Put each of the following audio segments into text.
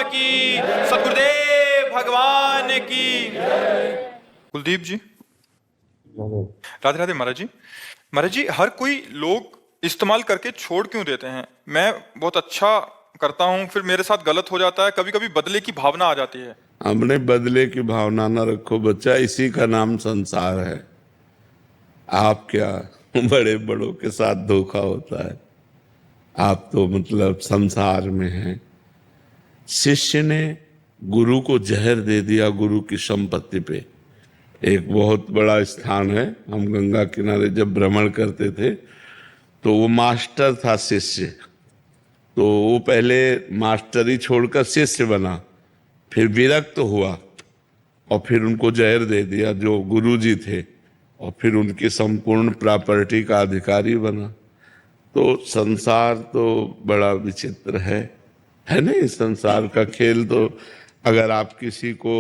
की, सद्गुरुदेव भगवान की। कुलदीप जी, राधे राधे। महाराज जी, हर कोई लोग इस्तेमाल करके छोड़ क्यों देते हैं? मैं बहुत अच्छा करता हूँ, फिर मेरे साथ गलत हो जाता है, कभी कभी बदले की भावना आ जाती है। हमने बदले की भावना न रखो बच्चा, इसी का नाम संसार है। आप क्या बड़े बड़ों के साथ धोखा होता है, आप तो मतलब संसार में हैं। शिष्य ने गुरु को जहर दे दिया गुरु की संपत्ति पे। एक बहुत बड़ा स्थान है, हम गंगा किनारे जब भ्रमण करते थे तो वो मास्टर था शिष्य, तो वो पहले मास्टरी छोड़कर शिष्य बना, फिर विरक्त हुआ और फिर उनको जहर दे दिया जो गुरुजी थे, और फिर उनकी संपूर्ण प्रॉपर्टी का अधिकारी बना। तो संसार तो बड़ा विचित्र है नहीं? संसार का खेल तो अगर आप किसी को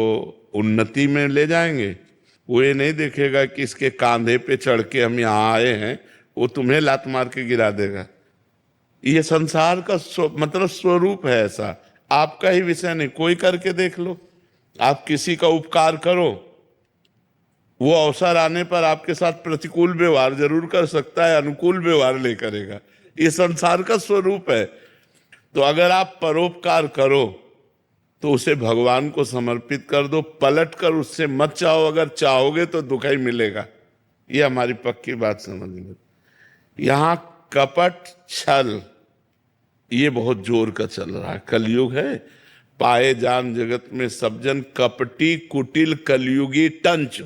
उन्नति में ले जाएंगे, वो ये नहीं देखेगा कि इसके कांधे पे चढ़ के हम यहाँ आए हैं, वो तुम्हें लात मार के गिरा देगा। ये संसार का मतलब स्वरूप है ऐसा। आपका ही विषय नहीं, कोई करके देख लो। आप किसी का उपकार करो, वो अवसर आने पर आपके साथ प्रतिकूल व्यवहार जरूर कर सकता है, अनुकूल व्यवहार नहीं करेगा। ये संसार का स्वरूप है। तो अगर आप परोपकार करो तो उसे भगवान को समर्पित कर दो, पलट कर उससे मत चाहो। अगर चाहोगे तो दुख ही मिलेगा। ये हमारी पक्की बात समझ लो। यहां कपट छल ये बहुत जोर का चल रहा है। कलयुग है, पाए जान जगत में सब जन कपटी कुटिल कलयुगी टंच।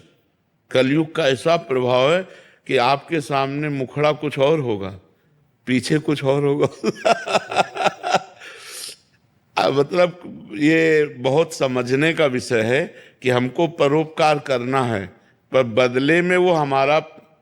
कलयुग का ऐसा प्रभाव है कि आपके सामने मुखड़ा कुछ और होगा, पीछे कुछ और होगा। मतलब ये बहुत समझने का विषय है कि हमको परोपकार करना है, पर बदले में वो हमारा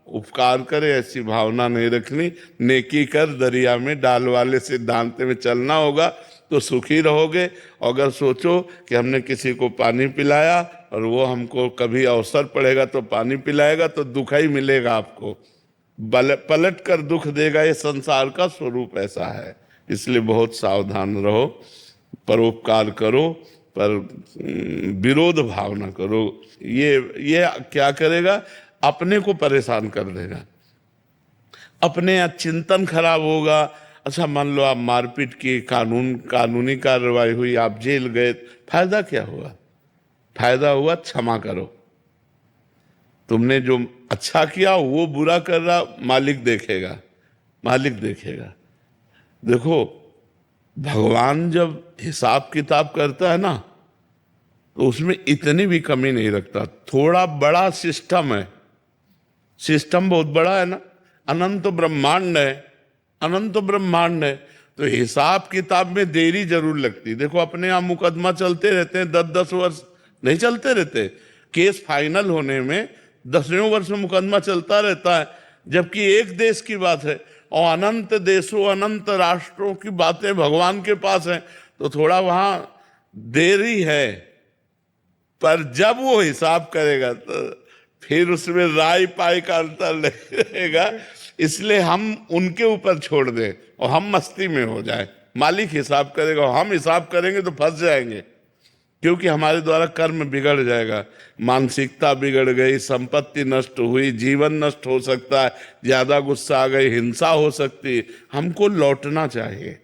उपकार करे ऐसी भावना नहीं रखनी। नेकी कर दरिया में डाल वाले सिद्धांत में चलना होगा तो सुखी रहोगे। अगर सोचो कि हमने किसी को पानी पिलाया और वो हमको कभी अवसर पड़ेगा तो पानी पिलाएगा, तो दुख ही मिलेगा आपको, पलट कर दुख देगा। ये संसार का स्वरूप ऐसा है, इसलिए बहुत सावधान रहो। परोपकार करो पर विरोध भाव ना करो। ये क्या करेगा? अपने को परेशान कर देगा, अपने चिंतन खराब होगा। अच्छा, मान लो आप मारपीट की, कानूनी कार्रवाई हुई, आप जेल गए, फायदा क्या हुआ? फायदा हुआ क्षमा करो। तुमने जो अच्छा किया वो बुरा कर रहा, मालिक देखेगा, मालिक देखेगा। देखो, भगवान जब हिसाब किताब करता है ना, तो उसमें इतनी भी कमी नहीं रखता। थोड़ा बड़ा सिस्टम है, सिस्टम बहुत बड़ा है ना, अनंत ब्रह्मांड है, अनंत ब्रह्मांड है। तो हिसाब किताब में देरी जरूर लगती। देखो, अपने यहाँ मुकदमा चलते रहते हैं, 10-10 वर्ष नहीं चलते रहते। केस फाइनल होने में 10वें वर्ष में मुकदमा चलता रहता है, जबकि एक देश की बात है और अनंत देशों अनंत राष्ट्रों की बातें भगवान के पास है, तो थोड़ा वहां देरी है। पर जब वो हिसाब करेगा तो फिर उसमें राय पाई का अंतर नहीं रहेगा। इसलिए हम उनके ऊपर छोड़ दें और हम मस्ती में हो जाए। मालिक हिसाब करेगा और हम हिसाब करेंगे तो फंस जाएंगे, क्योंकि हमारे द्वारा कर्म बिगड़ जाएगा, मानसिकता बिगड़ गई, संपत्ति नष्ट हुई, जीवन नष्ट हो सकता है, ज्यादा गुस्सा आ गई, हिंसा हो सकती है। हमको लौटना चाहिए,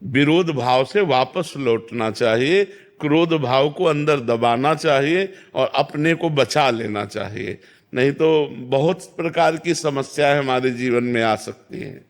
विरोध भाव से वापस लौटना चाहिए, क्रोध भाव को अंदर दबाना चाहिए और अपने को बचा लेना चाहिए। नहीं तो बहुत प्रकार की समस्याएं हमारे जीवन में आ सकती हैं।